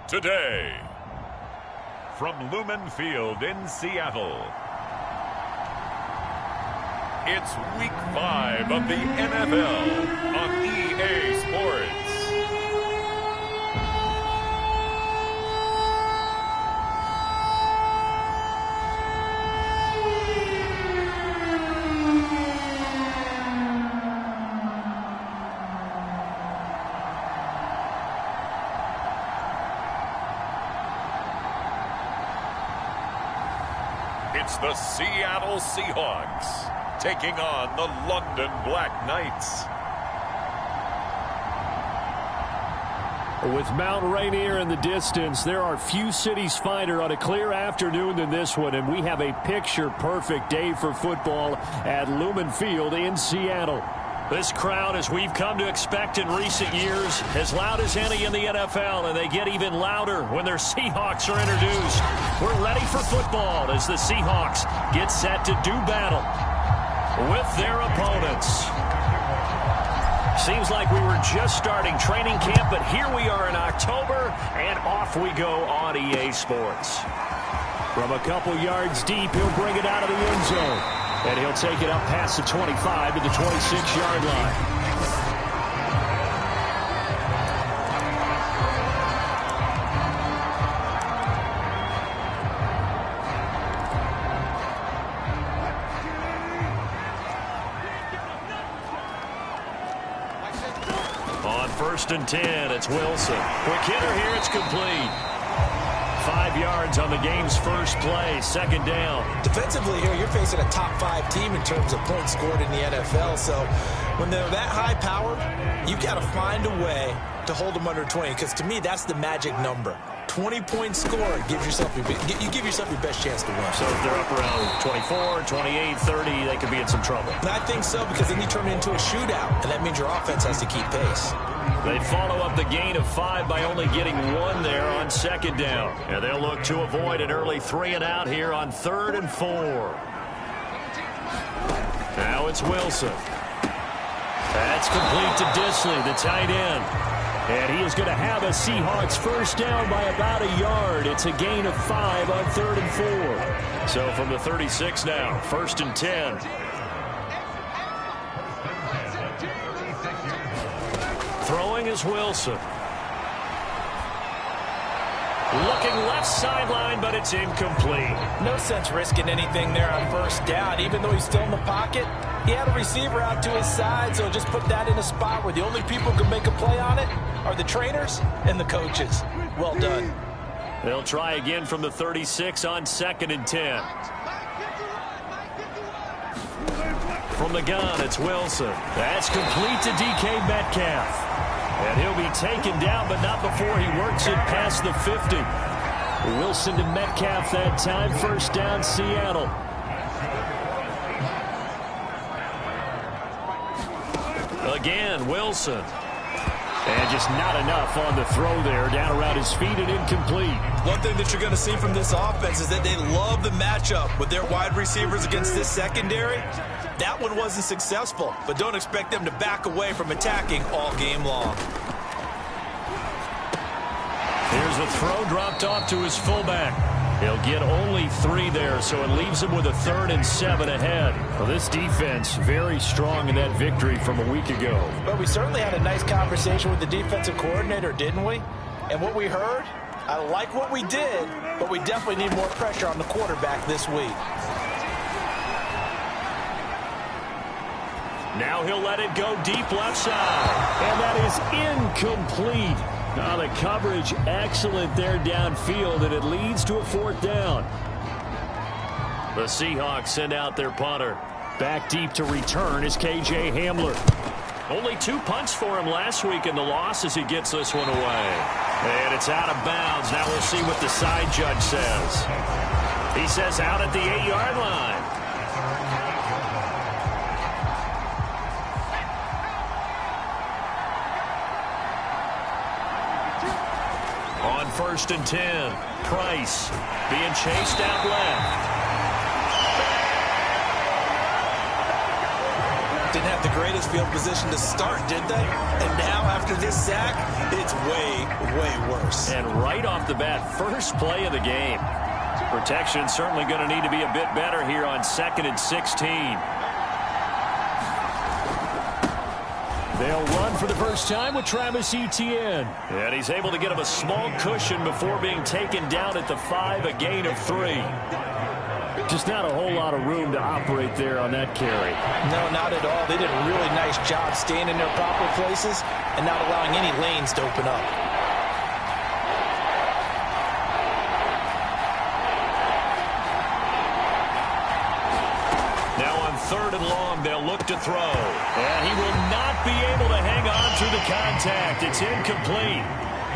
today. From Lumen Field in Seattle, it's Week 5 of the NFL on EA Sports. It's the Seattle Seahawks taking on the London Black Knights. With Mount Rainier in the distance, there are few cities finer on a clear afternoon than this one, and we have a picture-perfect day for football at Lumen Field in Seattle. This crowd, as we've come to expect in recent years, as loud as any in the NFL, and they get even louder when their Seahawks are introduced. We're ready for football as the Seahawks get set to do battle with their opponents. Seems like we were just starting training camp, but here we are in October, and off we go on EA Sports. From a couple yards deep, he'll bring it out of the end zone. And he'll take it up past the 25 to the 26-yard line. On 1st and 10, it's Wilson. Quick hitter here, it's complete. 5 yards on the game's first play, second down. Defensively here, you're facing a top 5 team in terms of points scored in the NFL. So when they're that high-powered, you've got to find a way to hold them under 20. Because to me, that's the magic number. 20-point score gives yourself you give yourself your best chance to win. So if they're up around 24, 28, 30, they could be in some trouble. And I think so, because then you turn it into a shootout, and that means your offense has to keep pace. They follow up the gain of 5 by only getting 1 there on second down. And they'll look to avoid an early 3 and out here on 3rd and 4. Now it's Wilson. That's complete to Disley, the tight end. And he is going to have a Seahawks first down by about a yard. It's a gain of 5 on 3rd and 4. So from the 36 now, 1st and 10. Throwing is Wilson. Looking left sideline, but it's incomplete. No sense risking anything there on first down. Even though he's still in the pocket, he had a receiver out to his side, so just put that in a spot where the only people who can make a play on it are the trainers and the coaches. Well done. They'll try again from the 36 on 2nd and 10. From the gun, it's Wilson. That's complete to DK Metcalf. And he'll be taken down, but not before he works it past the 50. Wilson to Metcalf that time. First down, Seattle. Again, Wilson. And just not enough on the throw there. Down around his feet and incomplete. One thing that you're going to see from this offense is that they love the matchup with their wide receivers against this secondary. That one wasn't successful, but don't expect them to back away from attacking all game long. Here's a throw dropped off to his fullback. He'll get only 3 there, so it leaves him with a 3rd and 7 ahead. Well, this defense very strong in that victory from a week ago. Well, we certainly had a nice conversation with the defensive coordinator, didn't we? And what we heard, I like what we did, but we definitely need more pressure on the quarterback this week. Now he'll let it go deep left side. And that is incomplete. Now the coverage excellent there downfield, and it leads to a 4th down. The Seahawks send out their punter. Back deep to return is KJ Hamler. Only 2 punts for him last week in the loss as he gets this one away. And it's out of bounds. Now we'll see what the side judge says. He says out at the 8-yard line. On 1st and 10, Price being chased out left. didn't have the greatest field position to start, did they? And now, after this sack, it's way, way worse. And right off the bat, first play of the game. Protection certainly going to need to be a bit better here on 2nd and 16. They'll run for the first time with Travis Etienne. And he's able to get him a small cushion before being taken down at the 5, a gain of 3. Just not a whole lot of room to operate there on that carry. No, not at all. They did a really nice job staying in their proper places and not allowing any lanes to open up. Now on 3rd and long, they'll look to throw. And he will not be able to hang on through the contact. It's incomplete.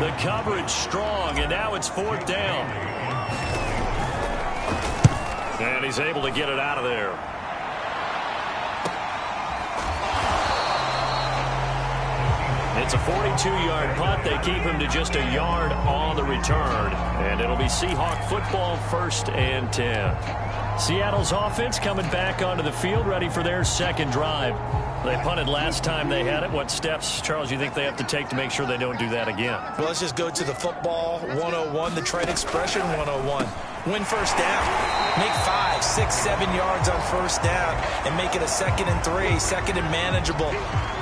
The coverage strong, and now it's 4th down. And he's able to get it out of there. It's a 42-yard punt. They keep him to just a yard on the return. And it'll be Seahawk football, 1st and 10. Seattle's offense coming back onto the field, ready for their second drive. They punted last time they had it. What steps, Charles, you think they have to take to make sure they don't do that again? Well, let's just go to the football 101, the trade expression 101. Win first down. Make 5, 6, 7 yards on first down and make it a 2nd and 3, 2nd and manageable.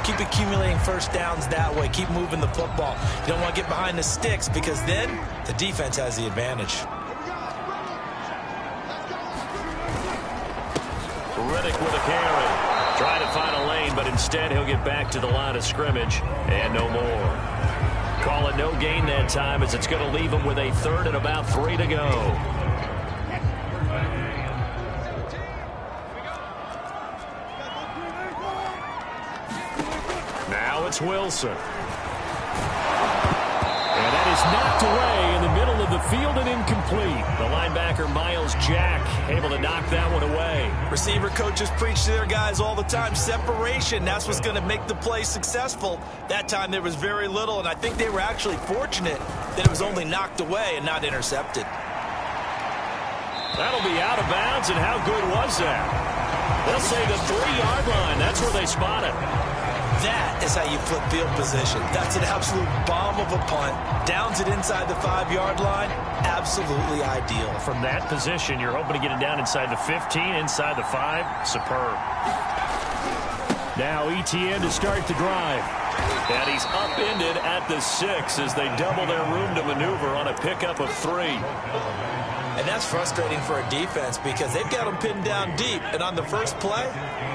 Keep accumulating first downs that way. Keep moving the football. You don't want to get behind the sticks because then the defense has the advantage. Riddick with a carry. Trying to find a lane, but instead he'll get back to the line of scrimmage and no more. Call it no gain that time as it's going to leave him with a 3rd and about 3 to go. Now it's Wilson. And that is knocked away in the middle of the field and incomplete. The linebacker, Miles Jack, able to knock that one away. Receiver coaches preach to their guys all the time. Separation, that's what's going to make the play successful. That time there was very little, and I think they were actually fortunate that it was only knocked away and not intercepted. That'll be out of bounds, and how good was that? They'll say the 3-yard line. That's where they spot it. That is how you flip field position. That's an absolute bomb of a punt. Downs it inside the 5-yard line. Absolutely ideal. From that position, you're hoping to get it down inside the 15, inside the 5. Superb. Now Etienne to start the drive. And he's upended at the 6 as they double their room to maneuver on a pickup of 3. And that's frustrating for a defense because they've got them pinned down deep. And on the first play,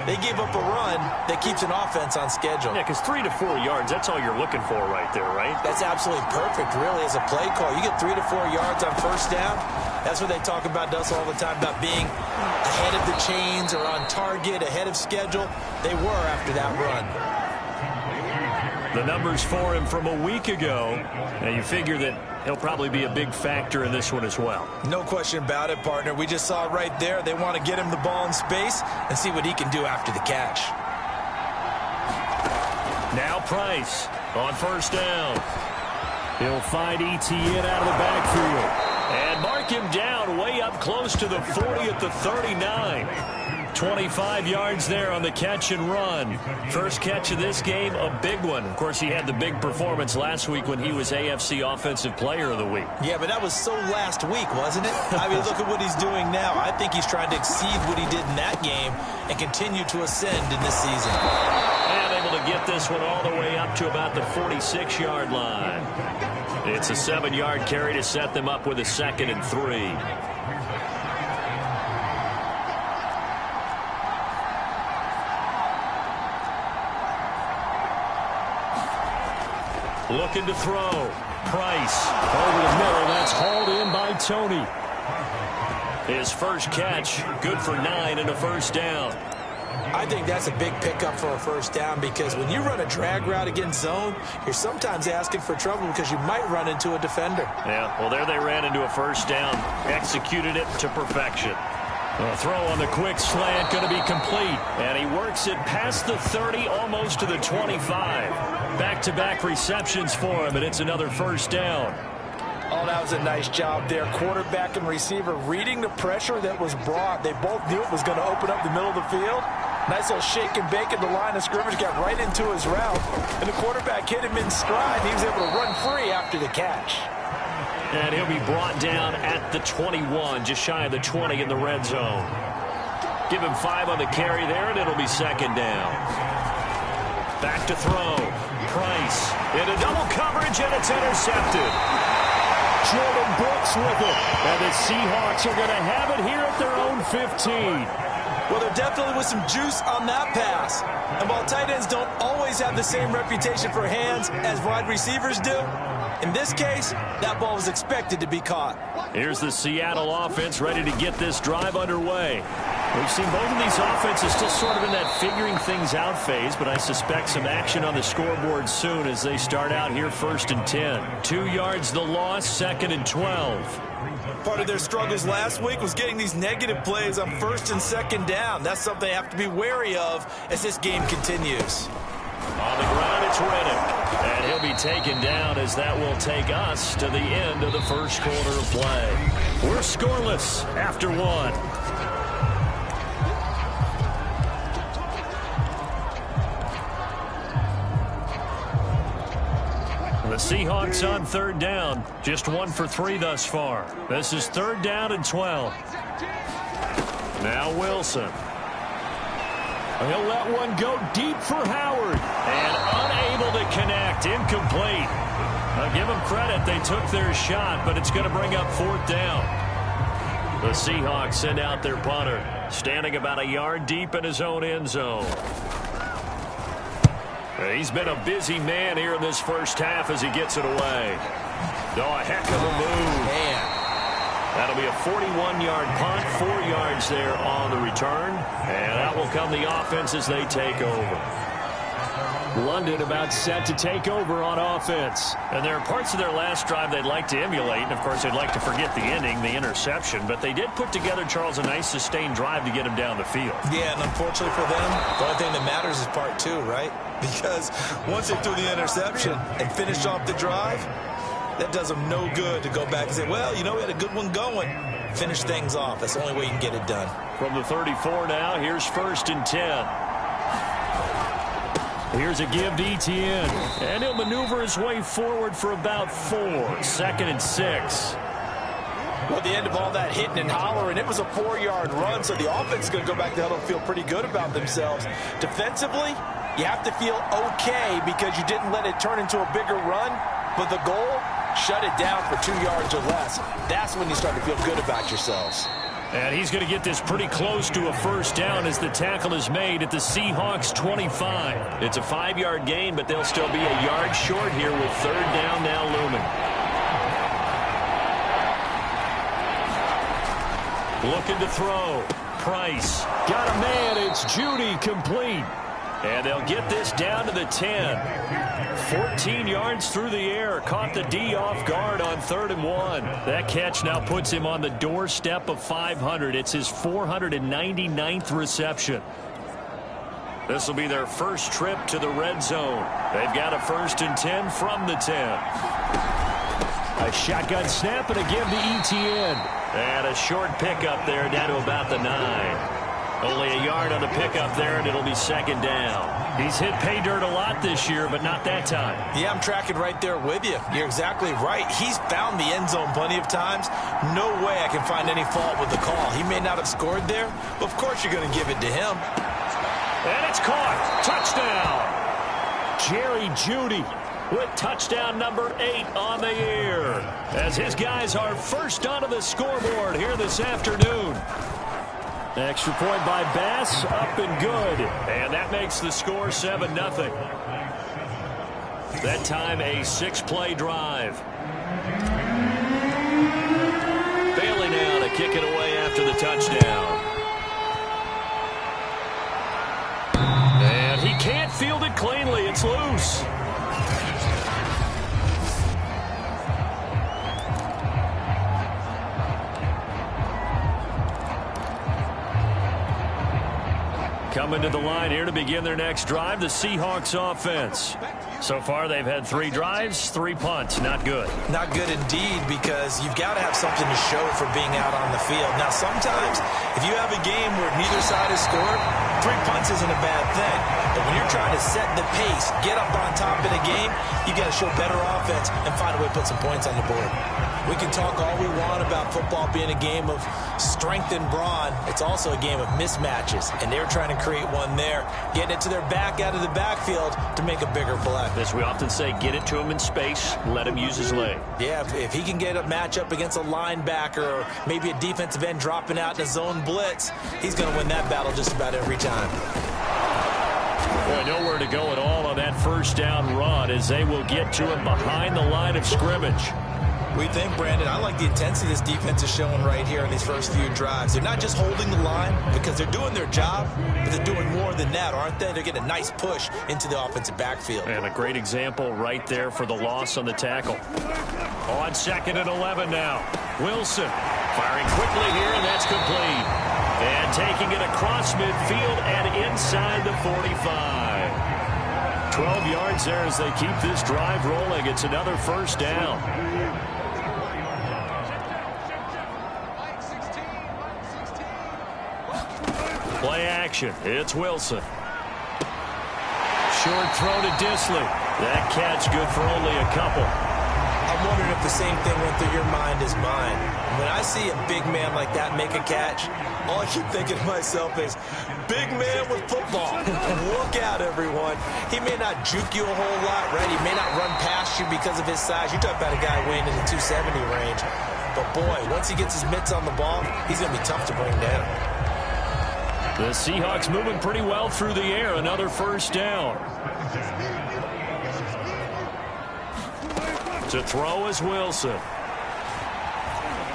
they give up a run that keeps an offense on schedule. Yeah, because 3 to 4 yards, that's all you're looking for right there, right? That's absolutely perfect, really, as a play call. You get 3 to 4 yards on first down. That's what they talk about us all the time, about being ahead of the chains or on target, ahead of schedule. They were after that run. The numbers for him from a week ago. Now you figure that he'll probably be a big factor in this one as well. No question about it, partner. We just saw it right there. They want to get him the ball in space and see what he can do after the catch. Now Price on first down. He'll find Etienne out of the backfield. And mark him down way up close to the 40 at the 39. 25 yards there on the catch and run. First catch of this game, a big one. Of course, he had the big performance last week when he was AFC Offensive Player of the Week. Yeah, but that was so last week, wasn't it? I mean, look at what he's doing now. I think he's trying to exceed what he did in that game and continue to ascend in this season. And able to get this one all the way up to about the 46-yard line. It's a 7-yard carry to set them up with a 2nd and 3. Looking to throw. Price over the middle. That's hauled in by Tony. His first catch, good for 9 and a first down. I think that's a big pickup for a first down because when you run a drag route against zone, you're sometimes asking for trouble because you might run into a defender. Yeah, well, there they ran into a first down. Executed it to perfection. A throw on the quick slant, going to be complete. And he works it past the 30, almost to the 25. Back-to-back receptions for him, and it's another first down. Oh, that was a nice job there. Quarterback and receiver reading the pressure that was brought. They both knew it was going to open up the middle of the field, Nice little shake and bake at the line of scrimmage, got right into his route, and the quarterback hit him in stride, and he was able to run free after the catch. And he'll be brought down at the 21, just shy of the 20 in the red zone. Give him 5 on the carry there, and it'll be second down. Back to throw. Price into double coverage, and it's intercepted. Jordan Brooks with it. And the Seahawks are going to have it here at their own 15. Well, there definitely was some juice on that pass. And while tight ends don't always have the same reputation for hands as wide receivers do, in this case, that ball was expected to be caught. Here's the Seattle offense ready to get this drive underway. We've seen both of these offenses still sort of in that figuring things out phase, but I suspect some action on the scoreboard soon as they start out here 1st and 10. 2 yards the loss, 2nd and 12. Part of their struggles last week was getting these negative plays on 1st and 2nd down. That's something they have to be wary of as this game continues. On the ground, it's Reddick. And he'll be taken down as that will take us to the end of the first quarter of play. We're scoreless after 1. The Seahawks on 3rd down. Just 1 for 3 thus far. This is 3rd down and 12. Now Wilson. He'll let one go deep for Howard. And unable to connect. Incomplete. I'll give them credit. They took their shot, but it's going to bring up 4th down. The Seahawks send out their punter, standing about a yard deep in his own end zone. He's been a busy man here in this first half as he gets it away. Oh, a heck of a move. Man. That'll be a 41-yard punt, 4 yards there on the return. And out will come the offense as they take over. London about set to take over on offense. And there are parts of their last drive they'd like to emulate. And, of course, they'd like to forget the ending, the interception. But they did put together, Charles, a nice sustained drive to get him down the field. Yeah, and unfortunately for them, the only thing that matters is part 2, right? Because once they threw the interception and finished off the drive, that does them no good to go back and say, well, you know, we had a good one going. Finish things off. That's the only way you can get it done. From the 34 now, here's 1st and 10. Here's a give to Etienne. And he'll maneuver his way forward for about 4. 2nd and 6. Well, at the end of all that hitting and hollering, it was a 4-yard run, so the offense is going to go back to the huddle and feel pretty good about themselves. Defensively, you have to feel okay because you didn't let it turn into a bigger run, but the goal, shut it down for 2 yards or less. That's when you start to feel good about yourselves. And he's going to get this pretty close to a 1st down as the tackle is made at the Seahawks 25. It's a 5-yard gain, but they'll still be a yard short here with 3rd down now looming. Looking to throw. Price. Got a man. It's Judy complete. And they'll get this down to the 10. 14 yards through the air. Caught the D off guard on 3rd and 1. That catch now puts him on the doorstep of 500. It's his 499th reception. This will be their first trip to the red zone. They've got a 1st and 10 from the 10. A shotgun snap and a give to Etienne. And a short pickup there down to about the 9. Only a yard on the pickup there, and it'll be 2nd down. He's hit pay dirt a lot this year, but not that time. Yeah, I'm tracking right there with you. You're exactly right. He's found the end zone plenty of times. No way I can find any fault with the call. He may not have scored there, but of course you're going to give it to him. And it's caught. Touchdown. Jerry Jeudy with touchdown number 8 on the year, as his guys are first onto the scoreboard here this afternoon. Extra point by Bass, up and good. And that makes the score 7-0. That time a 6-play drive. Bailey now to kick it away after the touchdown. And he can't field it cleanly. It's loose. Coming to the line here to begin their next drive, the Seahawks offense. So far, they've had 3 drives, 3 punts. Not good. Not good indeed, because you've got to have something to show for being out on the field. Now, sometimes, if you have a game where neither side has scored, 3 punts isn't a bad thing. But when you're trying to set the pace, get up on top of the game, you got to show better offense and find a way to put some points on the board. We can talk all we want about football being a game of strength and brawn. It's also a game of mismatches, and they're trying to create one there, getting it to their back out of the backfield to make a bigger play. As we often say, get it to him in space, let him use his leg. Yeah, if he can get a matchup against a linebacker or maybe a defensive end dropping out in a zone blitz, he's going to win that battle just about every time. Boy, nowhere to go at all on that first down run as they will get to him behind the line of scrimmage. We think, Brandon, I like the intensity this defense is showing right here in these first few drives. They're not just holding the line because they're doing their job, but they're doing more than that, aren't they? They're getting a nice push into the offensive backfield. And a great example right there for the loss on the tackle. On 2nd and 11 now. Wilson firing quickly here, and that's complete. And taking it across midfield and inside the 45. 12 yards there as they keep this drive rolling. It's another first down. Play action. It's Wilson. Short throw to Disley. That catch good for only a couple. I'm wondering if the same thing went through your mind as mine. When I see a big man like that make a catch, all I keep thinking to myself is, big man with football. Look out, everyone. He may not juke you a whole lot, right? He may not run past you because of his size. You talk about a guy weighing in the 270 range. But, boy, once he gets his mitts on the ball, he's going to be tough to bring down. The Seahawks moving pretty well through the air. Another first down. To throw is Wilson.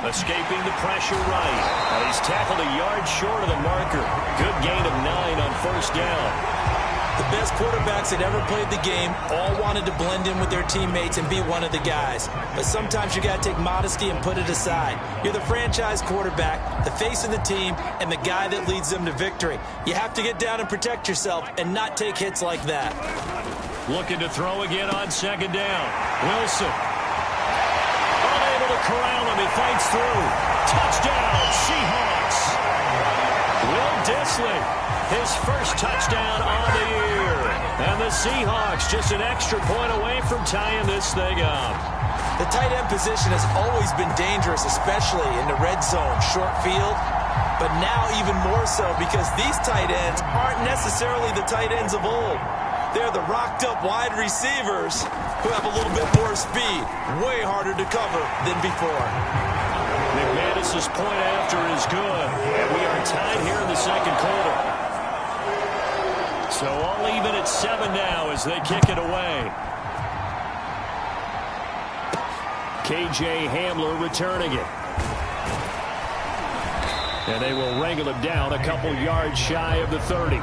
Escaping the pressure right. And he's tackled a yard short of the marker. Good gain of 9 on first down. The best quarterbacks that ever played the game all wanted to blend in with their teammates and be one of the guys. But sometimes you got to take modesty and put it aside. You're the franchise quarterback, the face of the team, and the guy that leads them to victory. You have to get down and protect yourself and not take hits like that. Looking to throw again on 2nd down. Wilson. Unable to corral him. He fights through. Touchdown, Seahawks. Will Disley, his first touchdown on the year. And the Seahawks just an extra point away from tying this thing up. The tight end position has always been dangerous, especially in the red zone, short field. But now even more so because these tight ends aren't necessarily the tight ends of old. They're the rocked-up wide receivers who have a little bit more speed. Way harder to cover than before. McManus's point after is good. And we are tied here in the second quarter. So all even at 7 now as they kick it away. K.J. Hamler returning it. And they will wrangle him down a couple yards shy of the 30.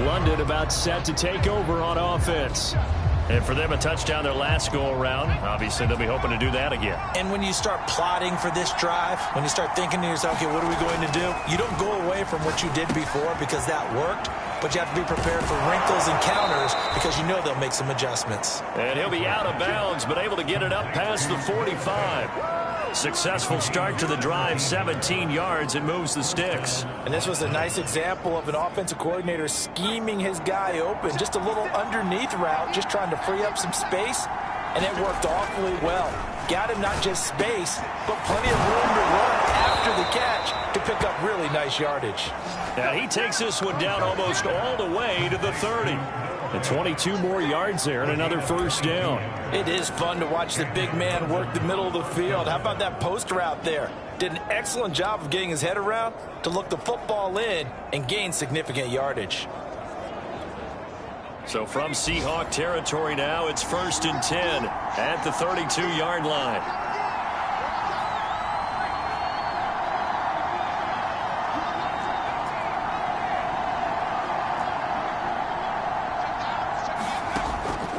London about set to take over on offense. And for them, a touchdown their last go-around. Obviously, they'll be hoping to do that again. And when you start plotting for this drive, when you start thinking to yourself, okay, what are we going to do? You don't go away from what you did before because that worked, but you have to be prepared for wrinkles and counters because you know they'll make some adjustments. And he'll be out of bounds, but able to get it up past the 45. Successful start to the drive, 17 yards, and moves the sticks. And this was a nice example of an offensive coordinator scheming his guy open. Just a little underneath route, just trying to free up some space, and it worked awfully well. Got him not just space, but plenty of room to run after the catch to pick up really nice yardage. Now he takes this one down almost all the way to the 30. And 22 more yards there and another first down. It is fun to watch the big man work the middle of the field. How about that post route there? Did an excellent job of getting his head around to look the football in and gain significant yardage. So from Seahawk territory now, it's 1st and 10 at the 32-yard line.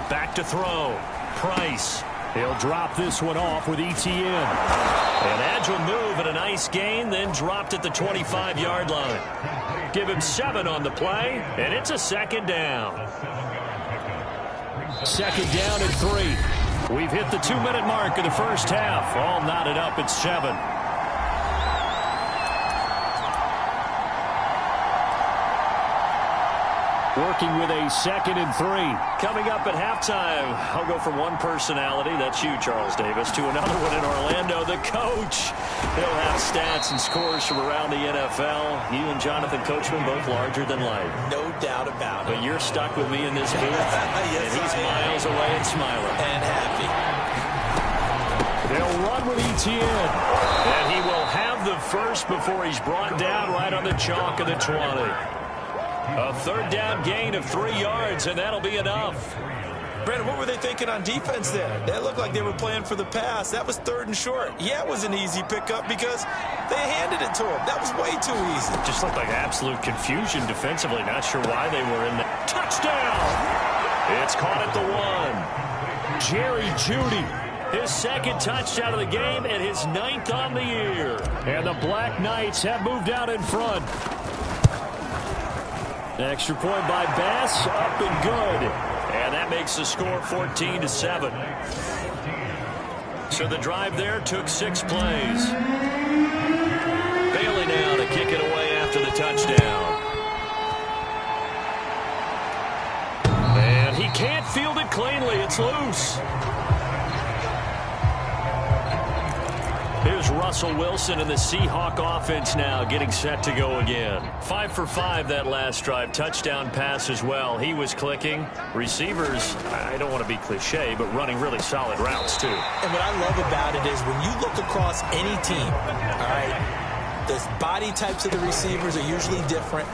Back to throw. Price. He'll drop this one off with ETN. An agile move and a nice gain, then dropped at the 25-yard line. Give him 7 on the play, and it's a 2nd down. 2nd down and 3. We've hit the 2-minute mark of the first half. All knotted up at 7. working with a 2nd and 3. Coming up at halftime, I'll go from one personality, that's you, Charles Davis, to another one in Orlando, the coach. He'll have stats and scores from around the NFL. You and Jonathan Coachman both larger than life. No doubt about it. But you're stuck with me in this booth, yes, and he's miles away and smiling. And happy. They'll run with Etienne. And he will have the first before he's brought down right on the chalk of the 20. A 3rd down gain of 3 yards, and that'll be enough. Brandon, what were they thinking on defense there? They looked like they were playing for the pass. That was 3rd and short. Yeah, it was an easy pickup because they handed it to him. That was way too easy. Just looked like absolute confusion defensively. Not sure why they were in there. Touchdown! It's caught at the 1. Jerry Jeudy, his 2nd touchdown of the game and his 9th on the year. And the Black Knights have moved out in front. Extra point by Bass, up and good. And that makes the score 14-7. So the drive there took 6 plays. Bailey now to kick it away after the touchdown. And he can't field it cleanly. It's loose. Here's Russell Wilson and the Seahawk offense now getting set to go again. 5 for 5 that last drive. Touchdown pass as well. He was clicking. Receivers, I don't want to be cliche, but running really solid routes too. And what I love about it is when you look across any team, all right, the body types of the receivers are usually different.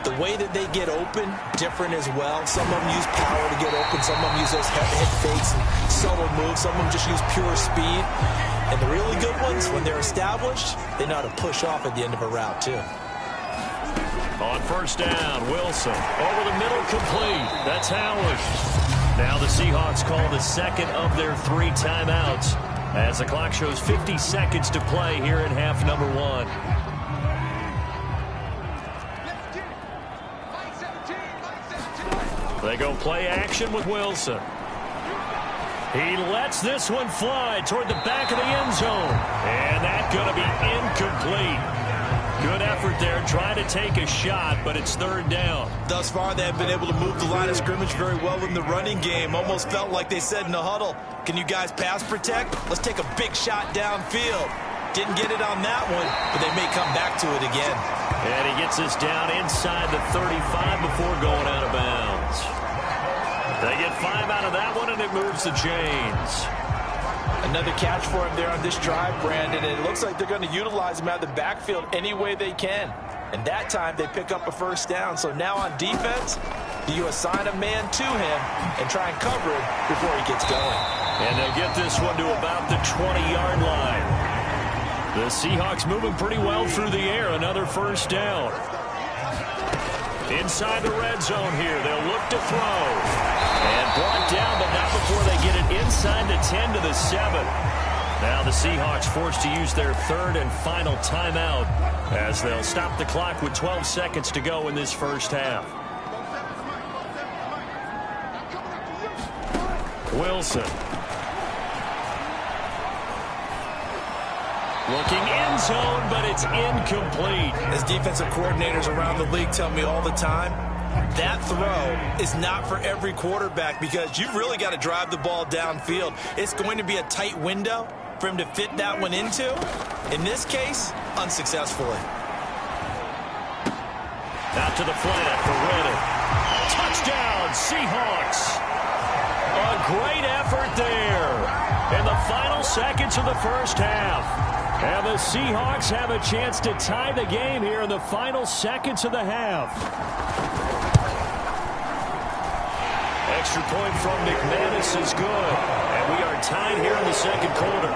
The way that they get open, different as well. Some of them use power to get open. Some of them use those head fakes and subtle moves. Some of them just use pure speed. And the really good ones, when they're established, they know how to push off at the end of a route, too. On 1st down, Wilson. Over the middle, complete. That's Howard. Now the Seahawks call the 2nd of their 3 timeouts as the clock shows 50 seconds to play here in half number 1. They go play action with Wilson. He lets this one fly toward the back of the end zone. And that's going to be incomplete. Good effort there, trying to take a shot, but it's 3rd down. Thus far, they have been able to move the line of scrimmage very well in the running game. Almost felt like they said in the huddle, can you guys pass protect? Let's take a big shot downfield. Didn't get it on that one, but they may come back to it again. And he gets us down inside the 35 before going out of bounds. They get 5 out of that one, and it moves the chains. Another catch for him there on this drive, Brandon, and it looks like they're going to utilize him out of the backfield any way they can. And that time, they pick up a 1st down. So now on defense, do you assign a man to him and try and cover it before he gets going? And they'll get this one to about the 20-yard line. The Seahawks moving pretty well through the air. Another 1st down. Inside the red zone here. They'll look to throw. And brought down, but not before they get it inside the 10 to the 7. Now the Seahawks forced to use their 3rd and final timeout as they'll stop the clock with 12 seconds to go in this 1st half. Wilson. Looking end zone, but it's incomplete. As defensive coordinators around the league tell me all the time, that throw is not for every quarterback because you've really got to drive the ball downfield. It's going to be a tight window for him to fit that one into. In this case, unsuccessfully. Out to the flat for Reddick. Touchdown, Seahawks. A great effort there in the final seconds of the 1st half. And the Seahawks have a chance to tie the game here in the final seconds of the half. Extra point from McManus is good. And we are tied here in the 2nd quarter.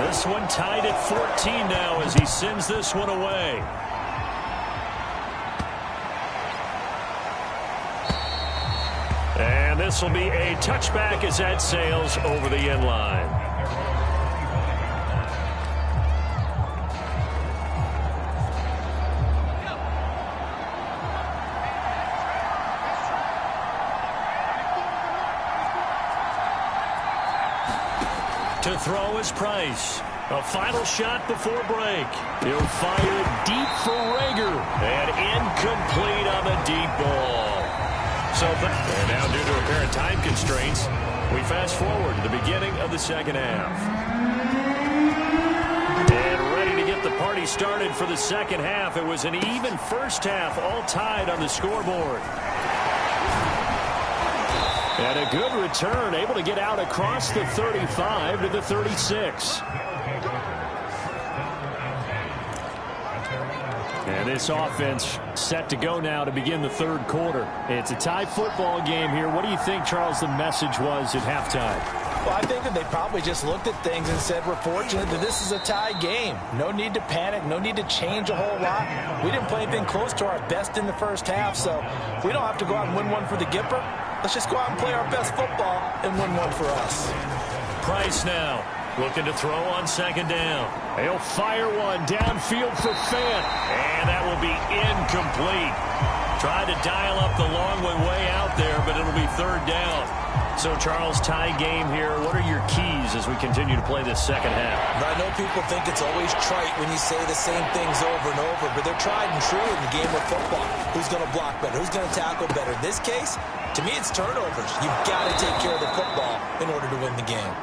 This one tied at 14 now as he sends this one away. And this will be a touchback as that sails over the end line. To throw is Price. A final shot before break. He'll fire it deep for Rager. And incomplete on the deep ball. And now due to apparent time constraints, we fast forward to the beginning of the second half. And ready to get the party started for the second half. It was an even first half, all tied on the scoreboard. And a good return, able to get out across the 35 to the 36. And this offense set to go now to begin the third quarter. It's a tie football game here. What do you think, Charles, the message was at halftime? Well, I think that they probably just looked at things and said, we're fortunate that this is a tie game. No need to panic. No need to change a whole lot. We didn't play anything close to our best in the first half, so we don't have to go out and win one for the Gipper. Let's just go out and play our best football and win one for us. Price now looking to throw on second down. He'll fire one downfield for Fant. And that will be incomplete. Tried to dial up the long way out there, but it'll be third down. So, Charles, tie game here. What are your keys as we continue to play this second half? I know people think it's always trite when you say the same things over and over, but they're tried and true in the game of football. Who's going to block better? Who's going to tackle better? In this case, to me, it's turnovers. You've got to take care of the football in order to win the game.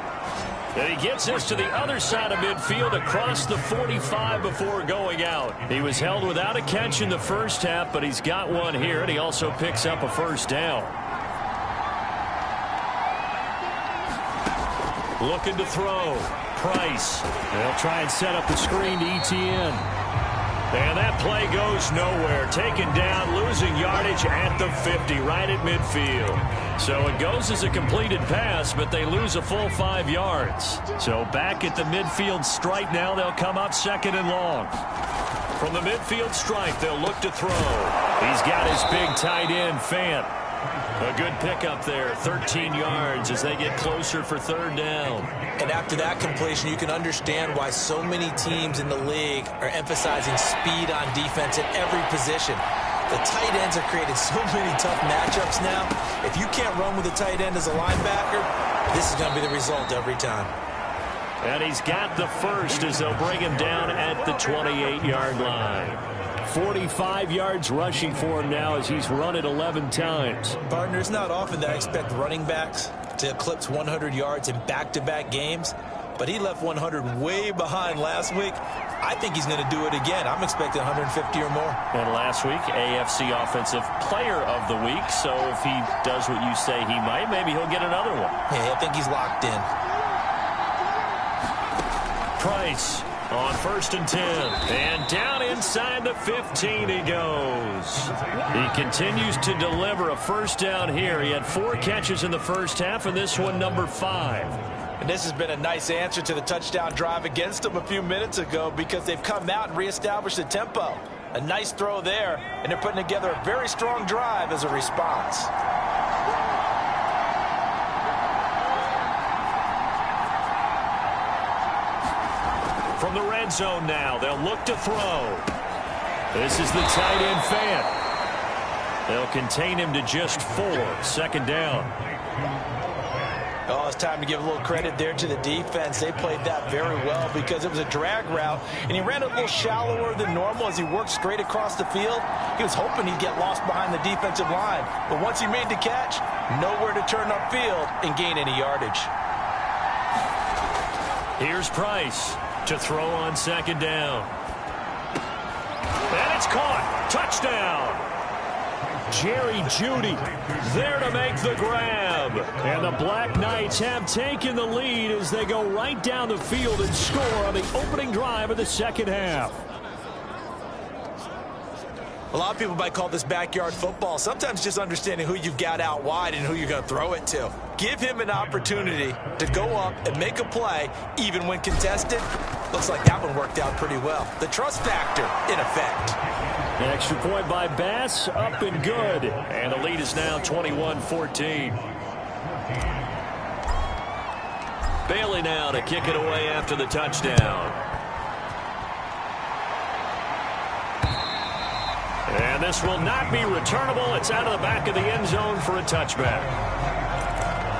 And he gets this to the other side of midfield across the 45 before going out. He was held without a catch in the first half, but he's got one here, and he also picks up a first down. Looking to throw. Price. They'll try and set up the screen to Etienne. And that play goes nowhere. Taken down, losing yardage at the 50, right at midfield. So it goes as a completed pass, but they lose a full 5 yards. So back at the midfield stripe now, they'll come up second and long. From the midfield stripe, they'll look to throw. He's got his big tight end, Fant. A good pickup there, 13 yards as they get closer for third down. And after that completion, you can understand why so many teams in the league are emphasizing speed on defense at every position. The tight ends have created so many tough matchups now. If you can't run with a tight end as a linebacker, this is going to be the result every time. And he's got the first as they'll bring him down at the 28-yard line. 45 yards rushing for him now as he's run it 11 times. Partner, it's not often that I expect running backs to eclipse 100 yards in back-to-back games, but he left 100 way behind last week. I think he's going to do it again. I'm expecting 150 or more. And last week, AFC Offensive Player of the Week, so if he does what you say he might, maybe he'll get another one. Yeah, I think he's locked in. Price on 1st and 10. And down inside the 15 he goes. He continues to deliver a first down here. He had 4 catches in the first half, and this one number 5. And this has been a nice answer to the touchdown drive against them a few minutes ago because they've come out and reestablished the tempo. A nice throw there, and they're putting together a very strong drive as a response. From the red zone now, they'll look to throw. This is the tight end, Fant. They'll contain him to just 4. Second down. Oh, it's time to give a little credit there to the defense. They played that very well because it was a drag route, and he ran a little shallower than normal as he worked straight across the field. He was hoping he'd get lost behind the defensive line, but once he made the catch, nowhere to turn upfield and gain any yardage. Here's Price to throw on second down. And it's caught. Touchdown. Jerry Jeudy there to make the grab. And the Black Knights have taken the lead as they go right down the field and score on the opening drive of the second half. A lot of people might call this backyard football. Sometimes just understanding who you've got out wide and who you're going to throw it to. Give him an opportunity to go up and make a play, even when contested. Looks like that one worked out pretty well. The trust factor in effect. An extra point by Bass, up and good. And the lead is now 21-14. Bailey now to kick it away after the touchdown. And this will not be returnable. It's out of the back of the end zone for a touchback.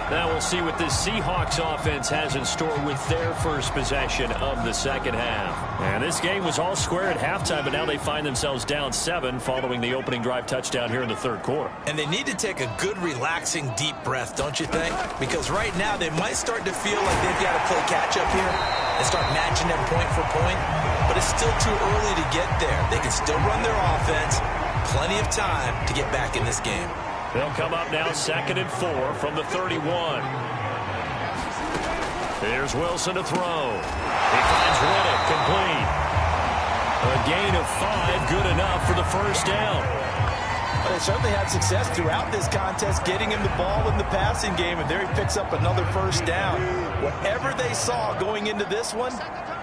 Now we'll see what this Seahawks offense has in store with their first possession of the second half. And this game was all square at halftime, but now they find themselves down 7 following the opening drive touchdown here in the third quarter. And they need to take a good, relaxing, deep breath, don't you think? Because right now they might start to feel like they've got to play catch-up here and start matching them point for point. But it's still too early to get there. They can still run their offense. Plenty of time to get back in this game. They'll come up now 2nd and 4 from the 31. Here's Wilson to throw. He finds Riddick, complete. A gain of 5, good enough for the first down. Well, they certainly had success throughout this contest getting him the ball in the passing game, and there he picks up another first down. Whatever they saw going into this one,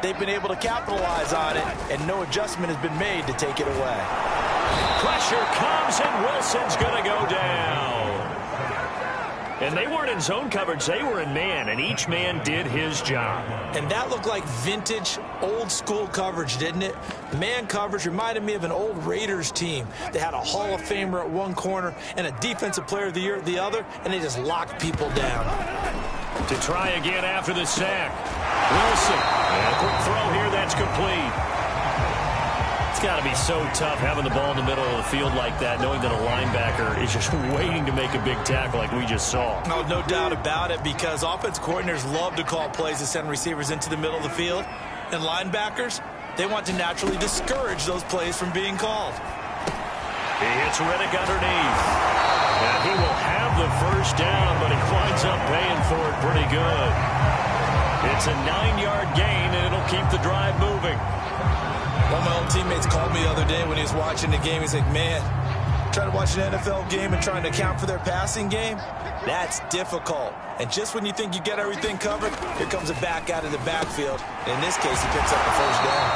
they've been able to capitalize on it, and no adjustment has been made to take it away. Pressure comes, and Wilson's going to go down. And they weren't in zone coverage. They were in man, and each man did his job. And that looked like vintage, old-school coverage, didn't it? Man coverage reminded me of an old Raiders team. They had a Hall of Famer at one corner and a Defensive Player of the Year at the other, and they just locked people down. To try again after the sack. Wilson, and a quick throw here, that's complete. It's got to be so tough having the ball in the middle of the field like that, knowing that a linebacker is just waiting to make a big tackle like we just saw. No doubt about it, because offense coordinators love to call plays to send receivers into the middle of the field. And linebackers, they want to naturally discourage those plays from being called. He hits Riddick underneath. And he will have the first down, but he winds up paying for it pretty good. It's a 9-yard gain, and it'll keep the drive moving. One of my old teammates called me the other day when he was watching the game. He's like, man, trying to watch an NFL game and trying to account for their passing game, that's difficult. And just when you think you get everything covered, here comes a back out of the backfield. And in this case, he picks up the first down.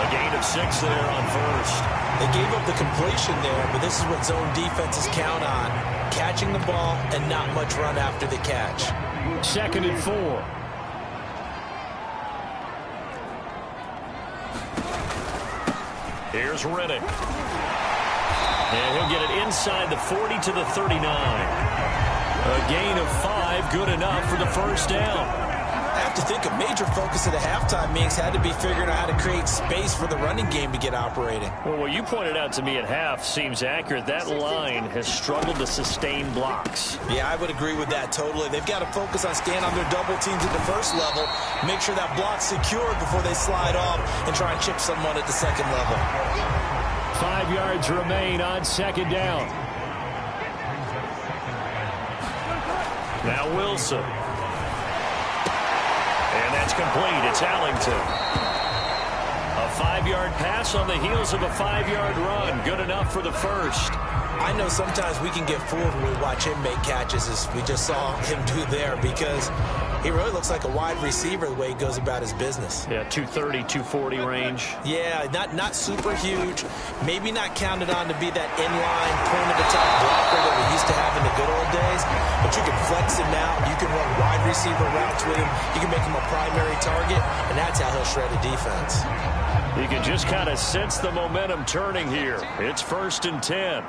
A gain of 6 there on first. They gave up the completion there, but this is what zone defenses count on. Catching the ball and not much run after the catch. 2nd and 4. Here's Riddick. And he'll get it inside the 40 to the 39. A gain of 5, good enough for the first down. I have to think a major focus of the halftime meetings had to be figuring out how to create space for the running game to get operating. Well, what you pointed out to me at half seems accurate. That line has struggled to sustain blocks. Yeah, I would agree with that totally. They've got to focus on staying on their double teams at the first level, make sure that block's secured before they slide off and try and chip someone at the second level. 5 yards remain on second down. Now Wilson. And that's complete. It's Allington. A 5-yard pass on the heels of a 5-yard run. Good enough for the first. I know sometimes we can get fooled when we watch him make catches, as we just saw him do there, because he really looks like a wide receiver the way he goes about his business. Yeah, 230, 240 range. Yeah, not super huge. Maybe not counted on to be that inline point-of-attack blocker that we used to have in the good old days. But you can flex him out. You can run wide receiver routes with him. You can make him a primary target, and that's how he'll shred a defense. You can just kind of sense the momentum turning here. It's 1st and 10.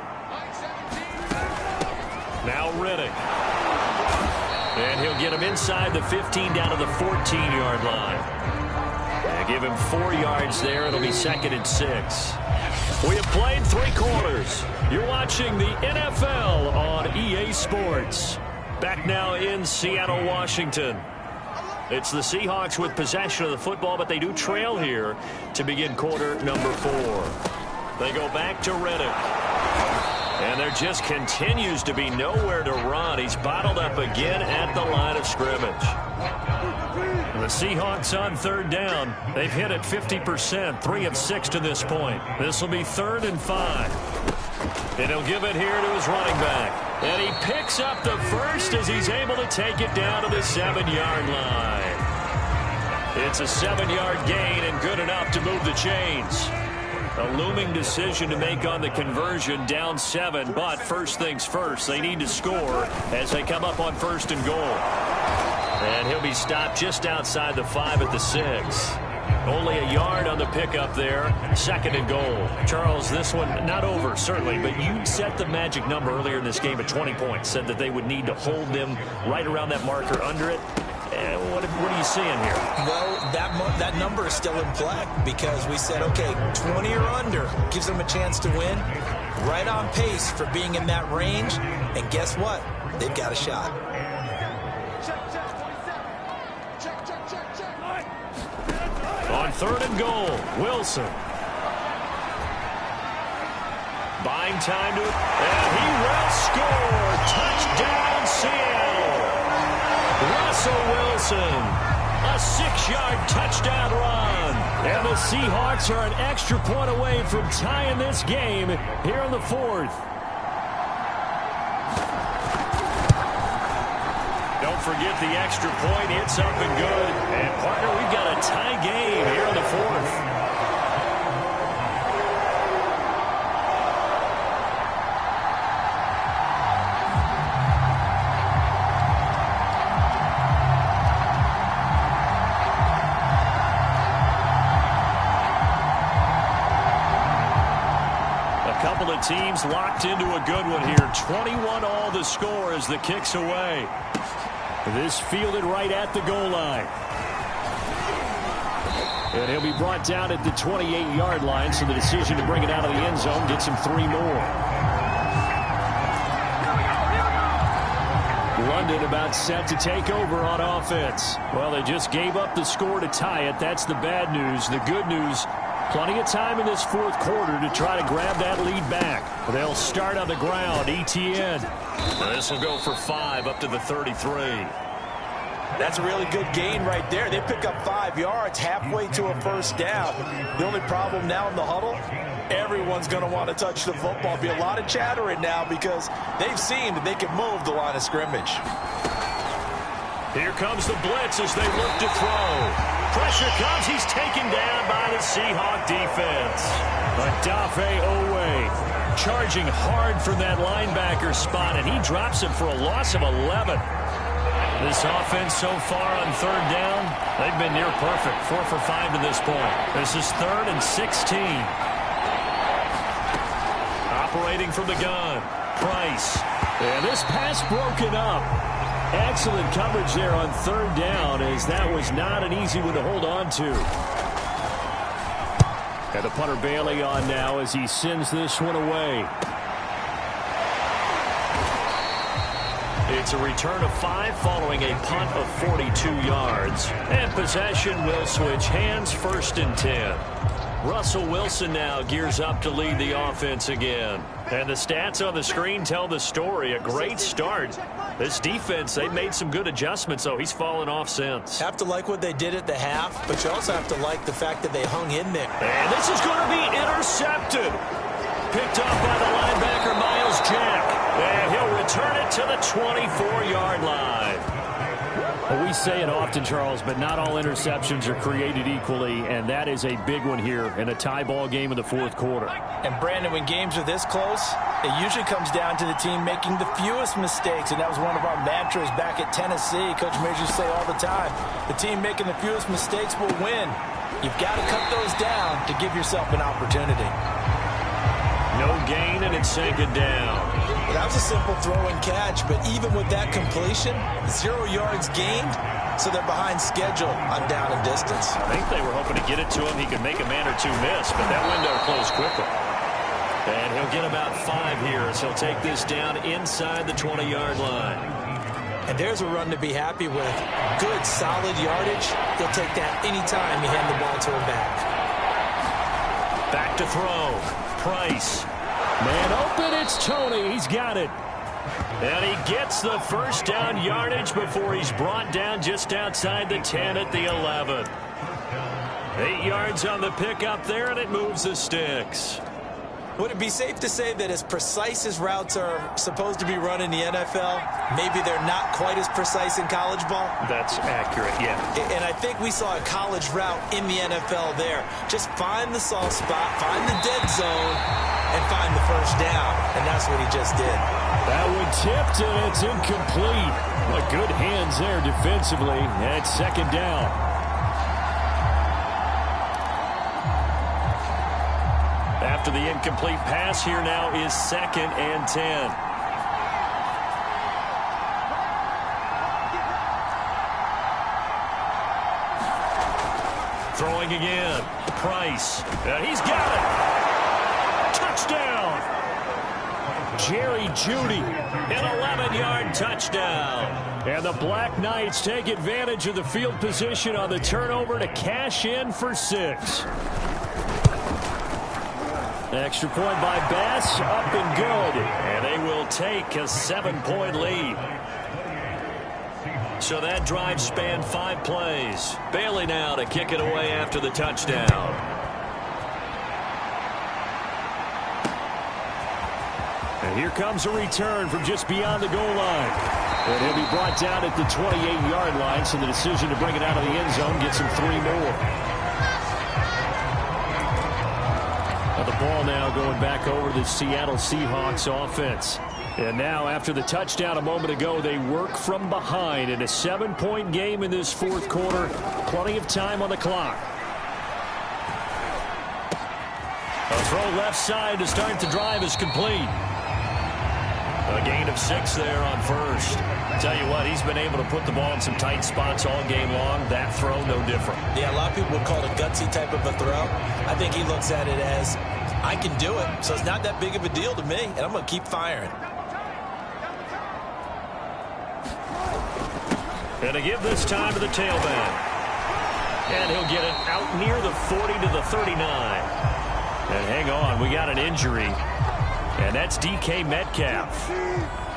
Now Riddick. And he'll get him inside the 15 down to the 14-yard line. And give him 4 yards there. It'll be 2nd and 6. We have played 3 quarters. You're watching the NFL on EA Sports. Back now in Seattle, Washington. It's the Seahawks with possession of the football, but they do trail here to begin quarter number 4. They go back to Riddick. And there just continues to be nowhere to run. He's bottled up again at the line of scrimmage. The Seahawks on 3rd down. They've hit it 50%, 3 of 6 to this point. This will be 3rd and 5. And he'll give it here to his running back. And he picks up the first as he's able to take it down to the 7-yard line. It's a 7-yard gain and good enough to move the chains. A looming decision to make on the conversion, down 7, but first things first, they need to score as they come up on 1st and goal. And he'll be stopped just outside the 5 at the 6. Only a yard on the pickup there. 2nd and goal. Charles, this one not over, certainly, but you set the magic number earlier in this game at 20 points. Said that they would need to hold them right around that marker under it. What are you seeing here? Well, that number is still in play because we said, okay, 20 or under gives them a chance to win. Right on pace for being in that range. And guess what? They've got a shot. On 3rd and goal, Wilson. Buying time to it, and he will score. Touchdown, Seattle. Russell Wilson, a 6-yard touchdown run. And the Seahawks are an extra point away from tying this game here in the 4th. Don't forget the extra point. It's up and good. And, partner, we've got a tie game here in the 4th. Couple of teams locked into a good one here. 21 all the score as the kick's away. This fielded right at the goal line. And he'll be brought down at the 28-yard line, so the decision to bring it out of the end zone gets him 3 more. London about set to take over on offense. Well, they just gave up the score to tie it. That's the bad news. The good news, plenty of time in this 4th quarter to try to grab that lead back. They'll start on the ground. ETN. This will go for 5 up to the 33. That's a really good gain right there. They pick up 5 yards halfway to a 1st down. The only problem now in the huddle, everyone's going to want to touch the football. Be a lot of chattering now because they've seen that they can move the line of scrimmage. Here comes the blitz as they look to throw. Pressure comes. He's taken down by the Seahawk defense. Odafe Owe charging hard from that linebacker spot, and he drops him for a loss of 11. This offense so far on 3rd down, they've been near perfect. 4 for 5 to this point. This is 3rd and 16. Operating from the gun, Price. And this pass broken up. Excellent coverage there on 3rd down, as that was not an easy one to hold on to. And the punter Bailey on now as he sends this one away. It's a return of 5 following a punt of 42 yards. And possession will switch hands, 1st and 10. Russell Wilson now gears up to lead the offense again. And the stats on the screen tell the story. A great start. This defense, they've made some good adjustments, though. He's fallen off since. Have to like what they did at the half, but you also have to like the fact that they hung in there. And this is going to be intercepted. Picked up by the linebacker, Miles Jack. And he'll return it to the 24-yard line. Well, we say it often, Charles, but not all interceptions are created equally, and that is a big one here in a tie ball game in the 4th quarter. And, Brandon, when games are this close, it usually comes down to the team making the fewest mistakes, and that was one of our mantras back at Tennessee. Coach Mears used to say all the time, the team making the fewest mistakes will win. You've got to cut those down to give yourself an opportunity. No gain, and it's 2nd down. Well, that was a simple throw and catch, but even with that completion, 0 yards gained, so they're behind schedule on down and distance. I think they were hoping to get it to him. He could make a man or 2 miss, but that window closed quickly. And he'll get about 5 here as he'll take this down inside the 20-yard line. And there's a run to be happy with. Good, solid yardage. He'll take that anytime you hand the ball to him back. Back to throw. Price. Man open, it's Tony. He's got it. And he gets the 1st down yardage before he's brought down just outside the 10 at the 11. 8 yards on the pickup there, and it moves the sticks. Would it be safe to say that as precise as routes are supposed to be run in the NFL, maybe they're not quite as precise in college ball? That's accurate, yeah. And I think we saw a college route in the NFL there. Just find the soft spot, find the dead zone, and find the 1st down. And that's what he just did. That one tipped, and it's incomplete. But good hands there defensively. And it's 2nd down. after the incomplete pass. Here now is 2nd and 10. Throwing again. Price. And he's got it. Touchdown. Jerry Jeudy. An 11-yard touchdown. And the Black Knights take advantage of the field position on the turnover to cash in for 6. Extra point by Bass, up and good. And they will take a 7-point lead. So that drive spanned 5 plays. Bailey now to kick it away after the touchdown. And here comes a return from just beyond the goal line. And he'll be brought down at the 28-yard line, so the decision to bring it out of the end zone gets him 3 more. Now the ball now going back over to the Seattle Seahawks offense. And now, after the touchdown a moment ago, they work from behind in a 7-point game in this 4th quarter. Plenty of time on the clock. A throw left side to start the drive is complete. A gain of 6 there on first. Tell you what, he's been able to put the ball in some tight spots all game long. That throw, no different. Yeah, a lot of people would call it a gutsy type of a throw. I think he looks at it as, I can do it, so it's not that big of a deal to me, and I'm going to keep firing. And to give this time to the tailback. And he'll get it out near the 40 to the 39. And hang on, we got an injury. And that's DK Metcalf.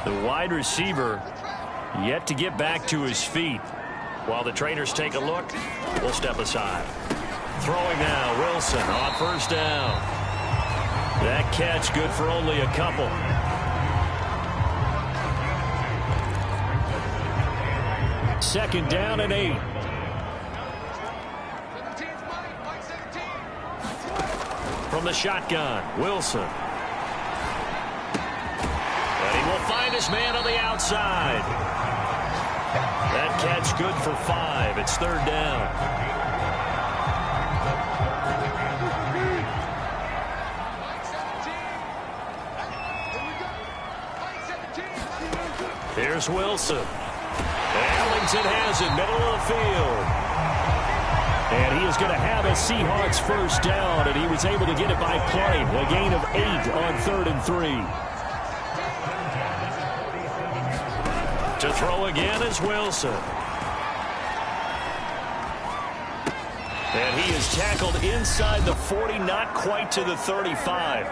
The wide receiver yet to get back to his feet. While the trainers take a look, we'll step aside. Throwing now, Wilson on first down. That catch good for only a couple. Second down and 8. From the shotgun, Wilson. And he will find his man on the outside. That catch good for 5. It's 3rd down. Here's Wilson. Ellington has it, middle of the field. And he is going to have a Seahawks first down, and he was able to get it by play. A gain of 8 on 3rd and 3. To throw again is Wilson. And he is tackled inside the 40, not quite to the 35.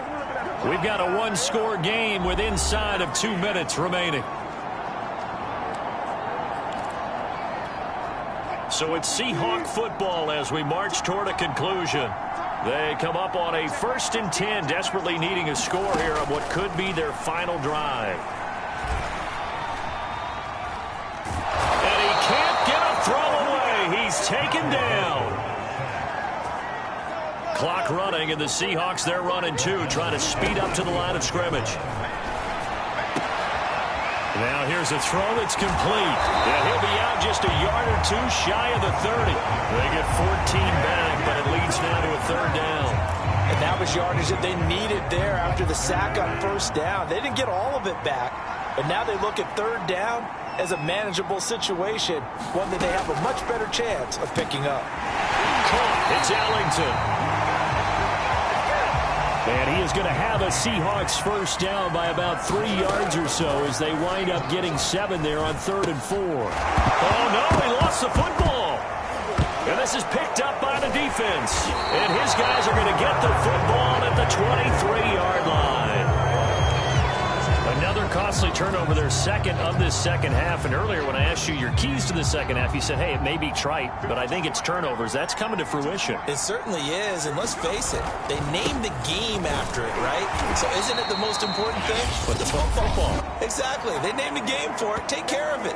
We've got a 1-score game with inside of 2 minutes remaining. So it's Seahawk football as we march toward a conclusion. They come up on a 1st and 10, desperately needing a score here on what could be their final drive. And he can't get a throw away. He's taken down. Clock running, and the Seahawks, they're running too, trying to speed up to the line of scrimmage. Now here's a throw that's complete. And he'll be out just a yard or 2 shy of the 30. They get 14 back, but it leads now to a 3rd down. And that was yardage that they needed there after the sack on first down. They didn't get all of it back, but now they look at 3rd down as a manageable situation, one that they have a much better chance of picking up. It's Ellington. And he is going to have a Seahawks first down by about 3 yards or so as they wind up getting 7 there on 3rd and 4. Oh, no, he lost the football. And this is picked up by the defense. And his guys are going to get the football at the 23-yard line. Another costly turnover, their 2nd of this second half. And earlier when I asked you your keys to the second half, you said, hey, it may be trite, but I think it's turnovers. That's coming to fruition. It certainly is, and let's face it, they named the game after it, right? So isn't it the most important thing? But the football. Exactly. They named the game for it. Take care of it.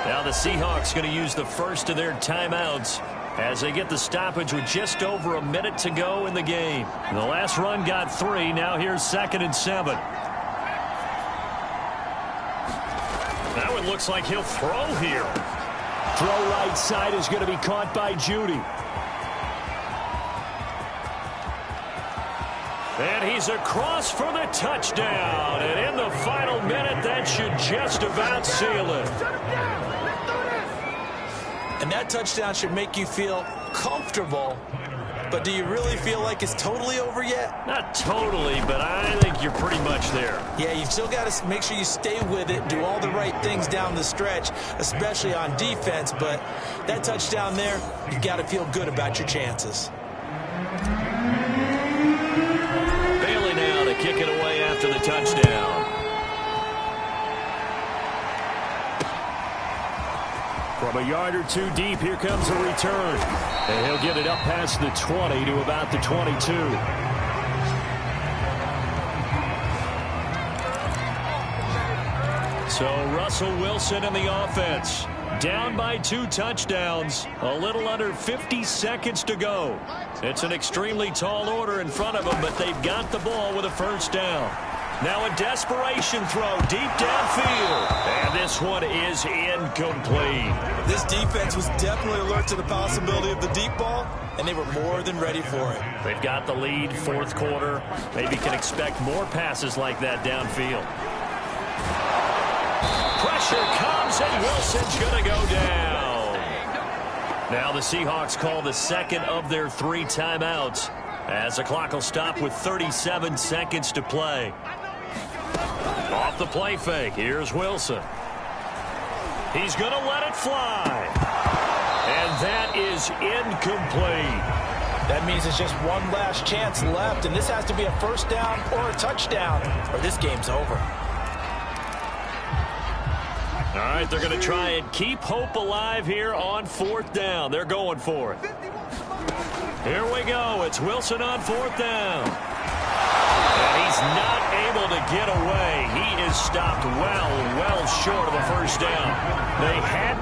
Now the Seahawks going to use the first of their timeouts as they get the stoppage with just over a minute to go in the game. And the last run got 3. Now here's 2nd and 7. Now it looks like he'll throw here. Throw right side is going to be caught by Jeudy. And he's across for the touchdown. And in the final minute, that should just about seal it. And that touchdown should make you feel comfortable. But do you really feel like it's totally over yet? Not totally, but I think you're pretty much there. Yeah, you've still got to make sure you stay with it, do all the right things down the stretch, especially on defense. But that touchdown there, you've got to feel good about your chances. Bailey now to kick it away after the touchdown. From a yard or two deep, here comes a return. And he'll get it up past the 20 to about the 22. So Russell Wilson in the offense. Down by 2 touchdowns. A little under 50 seconds to go. It's an extremely tall order in front of them, but they've got the ball with a first down. Now a desperation throw deep downfield. And this one is incomplete. This defense was definitely alert to the possibility of the deep ball, and they were more than ready for it. They've got the lead, fourth quarter. Maybe can expect more passes like that downfield. Pressure comes, and Wilson's going to go down. Now the Seahawks call the second of their 3 timeouts, as the clock will stop with 37 seconds to play. Off the play fake, here's Wilson. He's going to let it fly. And that is incomplete. That means it's just one last chance left, and this has to be a first down or a touchdown, or this game's over. All right, they're going to try and keep hope alive here on 4th down. They're going for it. Here we go. It's Wilson on 4th down. And he's not able to get away. He is stopped well short of a first down. They had...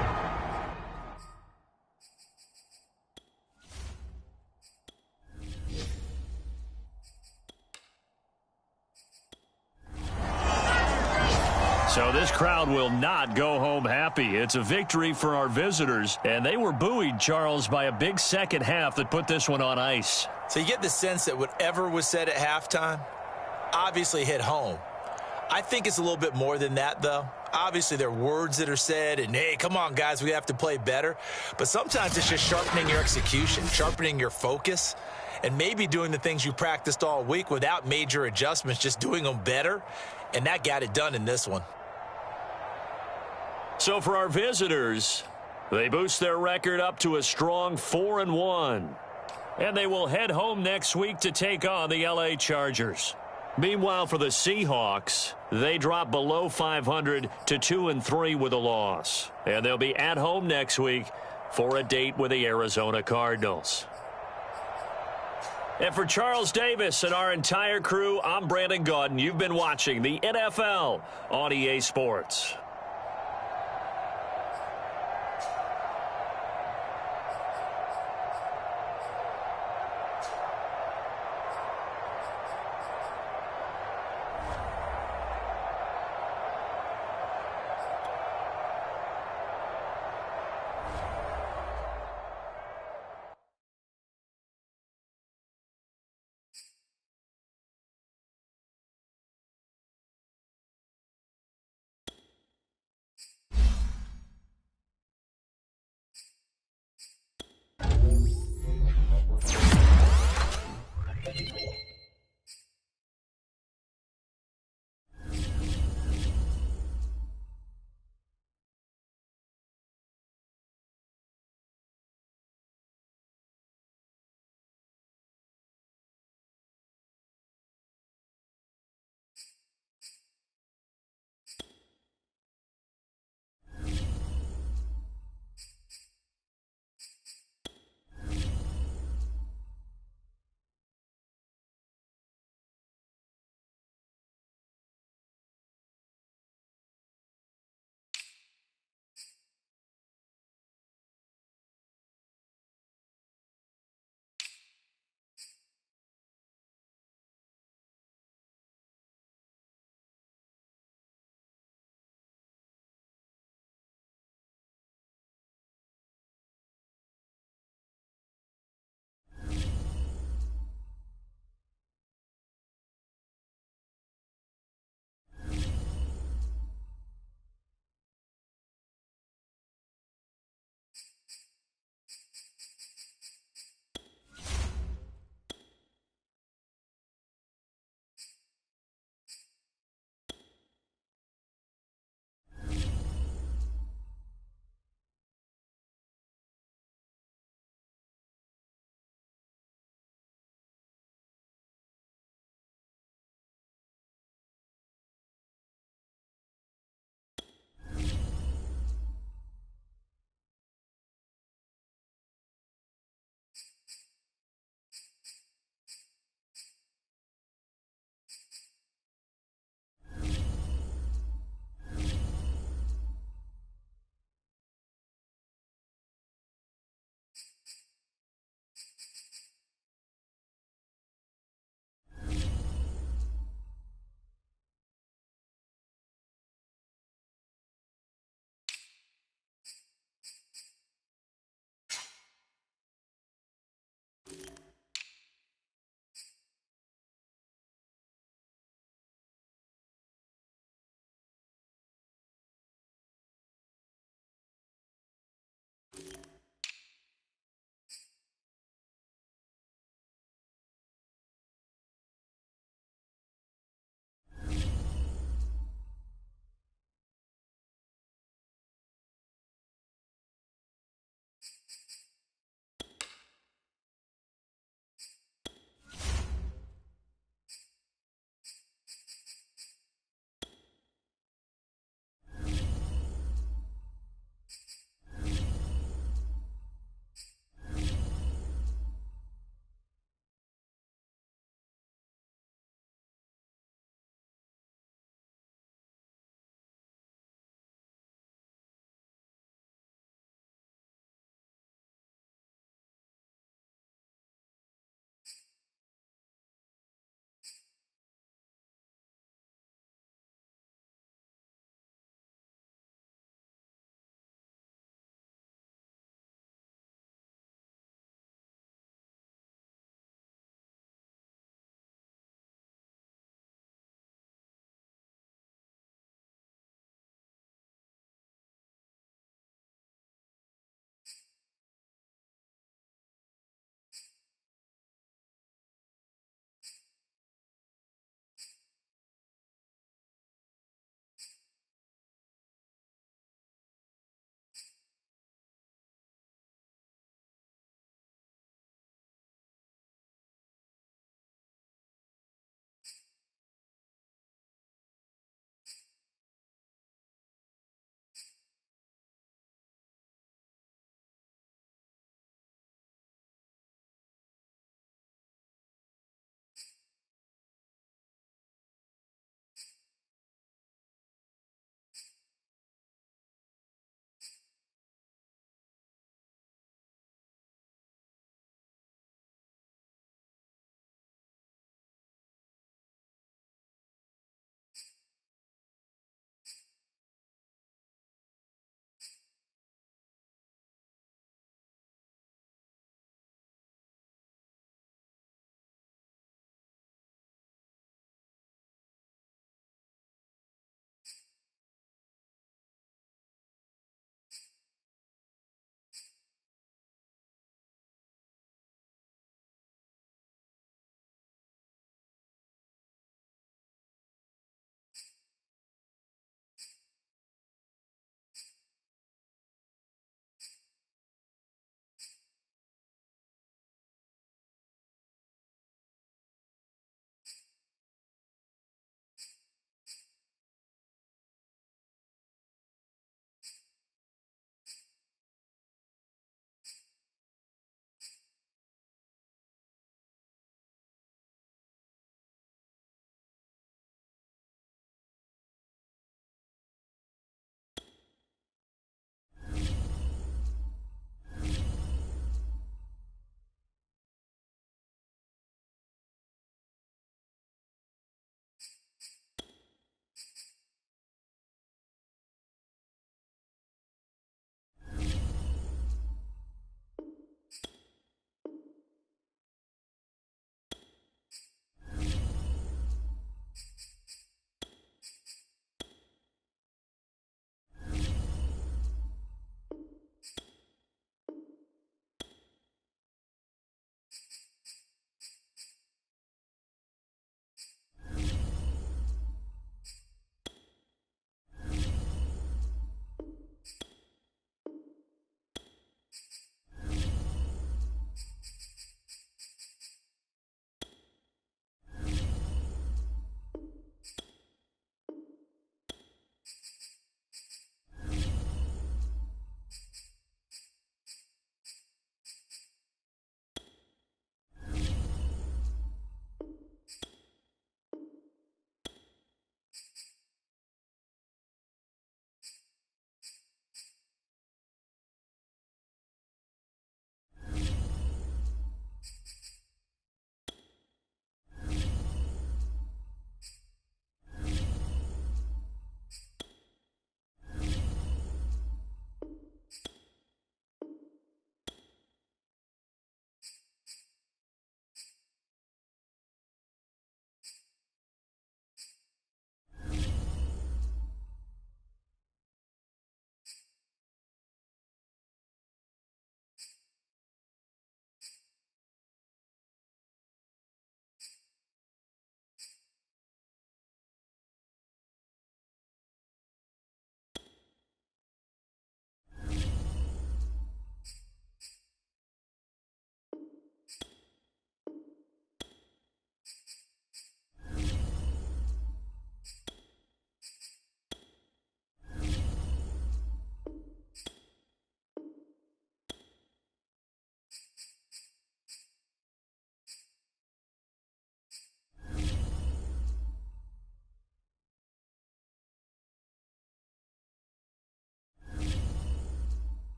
So this crowd will not go home happy. It's a victory for our visitors, and they were buoyed, Charles, by a big second half that put this one on ice. So you get the sense that whatever was said at halftime obviously hit home. I think it's a little bit more than that, though. Obviously, there are words that are said, and, hey, come on, guys, we have to play better. But sometimes it's just sharpening your execution, sharpening your focus, and maybe doing the things you practiced all week without major adjustments, just doing them better. And that got it done in this one. So for our visitors, they boost their record up to a strong 4-1. And they will head home next week to take on the LA Chargers. Meanwhile, for the Seahawks, they drop below 500 to 2-3 with a loss. And they'll be at home next week for a date with the Arizona Cardinals. And for Charles Davis and our entire crew, I'm Brandon Gaudin. You've been watching the NFL on EA Sports.